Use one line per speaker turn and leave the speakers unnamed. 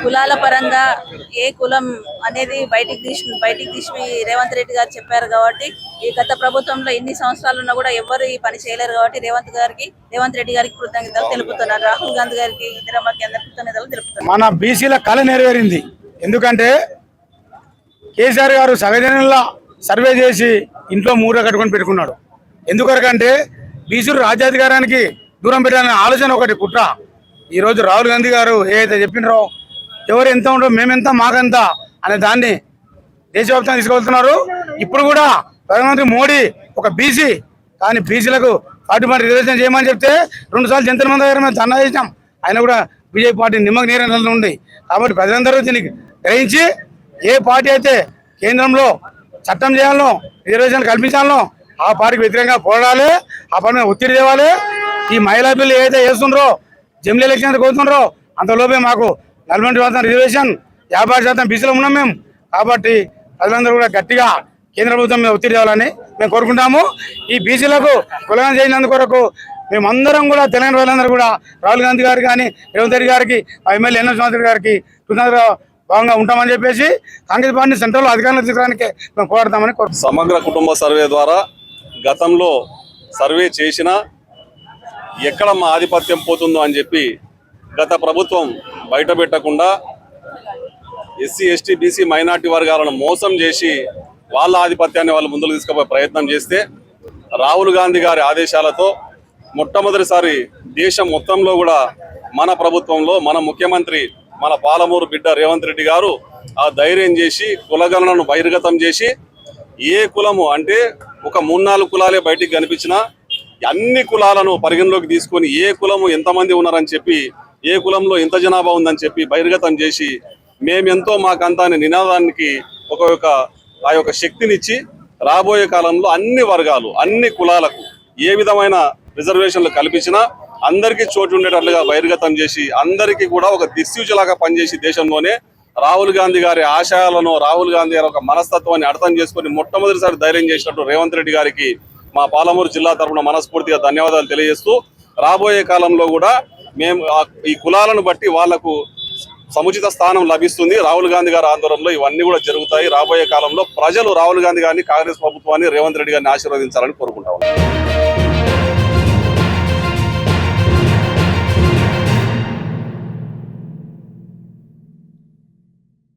కులాల పరంగా ఏ కులం అనేది బయటికి తీసి రేవంత్ రెడ్డి గారు చెప్పారు కాబట్టి ఈ గత ప్రభుత్వంలో ఎన్ని సంవత్సరాలు ఉన్నా కూడా ఎవరు ఈ పని చేయలేరు కాబట్టి రేవంత్ రెడ్డి గారికి కృతజ్ఞతలు తెలుపుతున్నారు. రాహుల్ గాంధీ గారికి, ఇందిరమ్మకి అందరికీ కృతజ్ఞతలు తెలుపుతున్నారు.
మన బీసీల కళ నెరవేరింది. ఎందుకంటే కేసీఆర్ గారు సగజనంలా సర్వే చేసి ఇంట్లో మూర కట్టుకొని పెట్టుకున్నాడు. ఎందుకొరకంటే బీసీలు రాజ్యాధికారానికి దూరం పెట్టాలనే ఆలోచన ఒకటి కుట్ర. ఈరోజు రాహుల్ గాంధీ గారు ఏదైతే చెప్పినారో ఎవరు ఎంత ఉండో మేమెంత మాకంత అనే దాన్ని దేశవ్యాప్తంగా తీసుకెళ్తున్నారు. ఇప్పుడు కూడా ప్రధానమంత్రి మోడీ ఒక బీసీ, కానీ బీసీలకు 40% రిజర్వేషన్ చేయమని చెప్తే 2 సార్లు జంతర్ మంది దగ్గర మేము ధర్నా చేసినాం. ఆయన కూడా బీజేపీ పార్టీ నిమ్మక నీరంలో ఉంది. కాబట్టి ప్రజలందరూ దీనికి గ్రహించి ఏ పార్టీ అయితే కేంద్రంలో చట్టం చేయాలో, రిజర్వేషన్ కల్పించాలో ఆ పార్టీకి వ్యతిరేకంగా పోరాడాలి, ఆ పార్టీ మీద ఒత్తిడి తేవాలి. ఈ మహిళా బిల్లు ఏదైతే చేస్తుండ్రో, జమిలీ ఎలక్షన్ కోరుతుండ్రో అంతలోపే మాకు 42% రిజర్వేషన్, 56% బీసీలో ఉన్నాం మేము. కాబట్టి ప్రజలందరూ కూడా గట్టిగా కేంద్ర ప్రభుత్వం మీద ఒత్తిడి చేయాలని మేము కోరుకుంటాము. ఈ బీసీలకు కులగన చేసినందుకు కొరకు మేమందరం కూడా తెలంగాణ ప్రజలందరూ కూడా రాహుల్ గాంధీ గారికి కానీ, రేవంత్ రెడ్డి గారికి, ఎమ్మెల్యే ఎన్ఎస్ చౌదరి గారికి కృతజ్ఞతగా భాగంగా ఉంటామని చెప్పేసి కాంగ్రెస్ పార్టీ సెంట్రల్ అధికారంలో తీసుకోవడానికి మేము కోరుతామని కోరుతాం.
సమగ్ర కుటుంబ సర్వే ద్వారా గతంలో సర్వే చేసినా ఎక్కడ మా ఆధిపత్యం పోతుందో అని చెప్పి గత ప్రభుత్వం బయట పెట్టకుండా ఎస్సీ, ఎస్టీ, బీసీ, మైనార్టీ వర్గాలను మోసం చేసి వాళ్ళ ఆధిపత్యాన్ని వాళ్ళు ముందుకు తీసుకుపోయే ప్రయత్నం చేస్తే రాహుల్ గాంధీ గారి ఆదేశాలతో మొట్టమొదటిసారి దేశం మొత్తంలో కూడా మన ప్రభుత్వంలో మన ముఖ్యమంత్రి మన పాలమూరు బిడ్డ రేవంత్ రెడ్డి గారు ఆ ధైర్యం చేసి కులగణనను బహిర్గతం చేసి ఏ కులము అంటే ఒక 3-4 కులాలే బయటికి కనిపించినా అన్ని కులాలను పరిగణలోకి తీసుకొని ఏ కులము ఎంతమంది ఉన్నారని చెప్పి, ఏ కులంలో ఎంత జనాభా ఉందని చెప్పి బహిర్గతం చేసి మేమెంతో మాకంతా అనే నినాదానికి ఆ యొక్క శక్తినిచ్చి రాబోయే కాలంలో అన్ని వర్గాలు, అన్ని కులాలకు ఏ విధమైన రిజర్వేషన్లు కల్పించినా అందరికీ చోటు ఉండేటట్లుగా బహిర్గతం చేసి అందరికీ కూడా ఒక దిక్సూచిలాగా పనిచేసి దేశంలోనే రాహుల్ గాంధీ గారి ఆశయాలను, రాహుల్ గాంధీ గారి ఒక మనస్తత్వాన్ని అర్థం చేసుకుని మొట్టమొదటిసారి ధైర్యం చేసినట్టు రేవంత్ రెడ్డి గారికి మా పాలమూరు జిల్లా తరఫున మనస్ఫూర్తిగా ధన్యవాదాలు తెలియజేస్తూ, రాబోయే కాలంలో కూడా మేము ఈ కులాలను బట్టి వాళ్లకు సముచిత స్థానం లభిస్తుంది. రాహుల్ గాంధీ గారి ఆందోళనలో ఇవన్నీ కూడా జరుగుతాయి. రాబోయే కాలంలో ప్రజలు రాహుల్ గాంధీ గారిని, కాంగ్రెస్ ప్రభుత్వాన్ని, రేవంత్ రెడ్డి గారిని ఆశీర్వదించాలని కోరుకుంటాం.